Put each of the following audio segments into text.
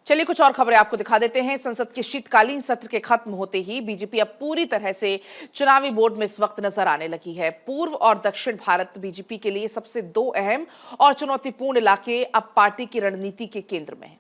चलिए कुछ और खबरें आपको दिखा देते हैं। संसद के शीतकालीन सत्र के खत्म होते ही बीजेपी अब पूरी तरह से चुनावी मोड में इस वक्त नजर आने लगी है। पूर्व और दक्षिण भारत बीजेपी के लिए सबसे दो अहम और चुनौतीपूर्ण इलाके अब पार्टी की रणनीति के केंद्र में हैं।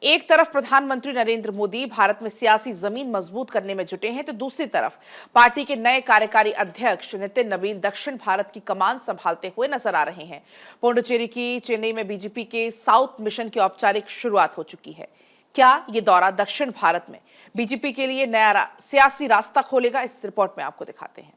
एक तरफ प्रधानमंत्री नरेंद्र मोदी भारत में सियासी जमीन मजबूत करने में जुटे हैं, तो दूसरी तरफ पार्टी के नए कार्यकारी अध्यक्ष नितिन नबीन दक्षिण भारत की कमान संभालते हुए नजर आ रहे हैं। पुडुचेरी की चेन्नई में बीजेपी के साउथ मिशन की औपचारिक शुरुआत हो चुकी है। क्या ये दौरा दक्षिण भारत में बीजेपी के लिए नया सियासी रास्ता खोलेगा? इस रिपोर्ट में आपको दिखाते हैं।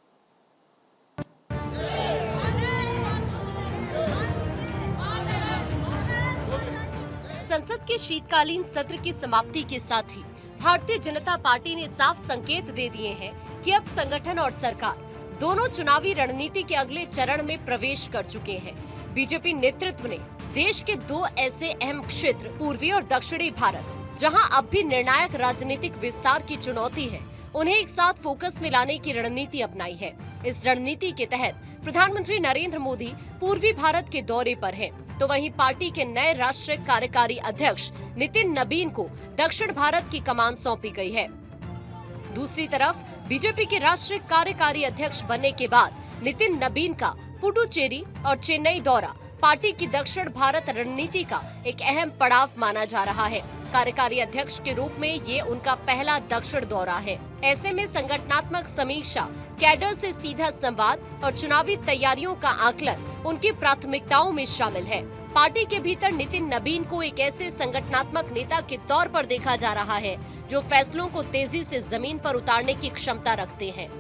संसद के शीतकालीन सत्र की समाप्ति के साथ ही भारतीय जनता पार्टी ने साफ संकेत दे दिए हैं कि अब संगठन और सरकार दोनों चुनावी रणनीति के अगले चरण में प्रवेश कर चुके हैं। बीजेपी नेतृत्व ने देश के दो ऐसे अहम क्षेत्र पूर्वी और दक्षिणी भारत, जहां अब भी निर्णायक राजनीतिक विस्तार की चुनौती है, उन्हें एक साथ फोकस में लाने की रणनीति अपनाई है। इस रणनीति के तहत प्रधानमंत्री नरेंद्र मोदी पूर्वी भारत के दौरे पर हैं, तो वहीं पार्टी के नए राष्ट्रीय कार्यकारी अध्यक्ष नितिन नबीन को दक्षिण भारत की कमान सौंपी गई है। दूसरी तरफ बीजेपी के राष्ट्रीय कार्यकारी अध्यक्ष बनने के बाद नितिन नबीन का पुडुचेरी और चेन्नई दौरा पार्टी की दक्षिण भारत रणनीति का एक अहम पड़ाव माना जा रहा है। कार्यकारी अध्यक्ष के रूप में ये उनका पहला दक्षिण दौरा है। ऐसे में संगठनात्मक समीक्षा, कैडर से सीधा संवाद और चुनावी तैयारियों का आकलन उनकी प्राथमिकताओं में शामिल है। पार्टी के भीतर नितिन नबीन को एक ऐसे संगठनात्मक नेता के तौर पर देखा जा रहा है जो फैसलों को तेजी से जमीन पर उतारने की क्षमता रखते हैं।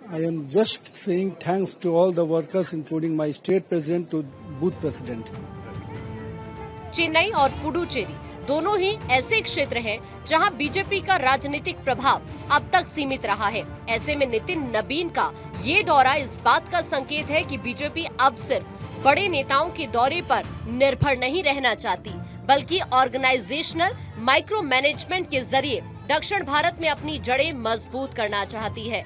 I am just saying thanks to all the workers, including my state president to booth president. Chennai और पुडुचेरी दोनों ही ऐसे क्षेत्र हैं जहां बीजेपी का राजनीतिक प्रभाव अब तक सीमित रहा है। ऐसे में नितिन नबीन का ये दौरा इस बात का संकेत है कि बीजेपी अब सिर्फ बड़े नेताओं के दौरे पर निर्भर नहीं रहना चाहती, बल्कि ऑर्गेनाइजेशनल माइक्रो मैनेजमेंट के जरिए दक्षिण भारत में अपनी जड़ें मजबूत करना चाहती है।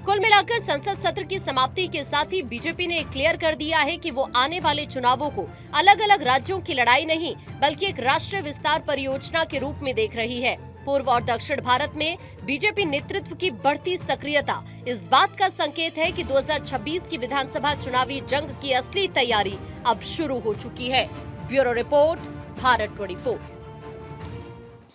कुल मिलाकर संसद सत्र की समाप्ति के साथ ही बीजेपी ने क्लियर कर दिया है कि वो आने वाले चुनावों को अलग अलग राज्यों की लड़ाई नहीं, बल्कि एक राष्ट्रीय विस्तार परियोजना के रूप में देख रही है। पूर्व और दक्षिण भारत में बीजेपी नेतृत्व की बढ़ती सक्रियता इस बात का संकेत है कि 2026 की विधानसभा चुनावी जंग की असली तैयारी अब शुरू हो चुकी है। Bureau report, Bharat 24।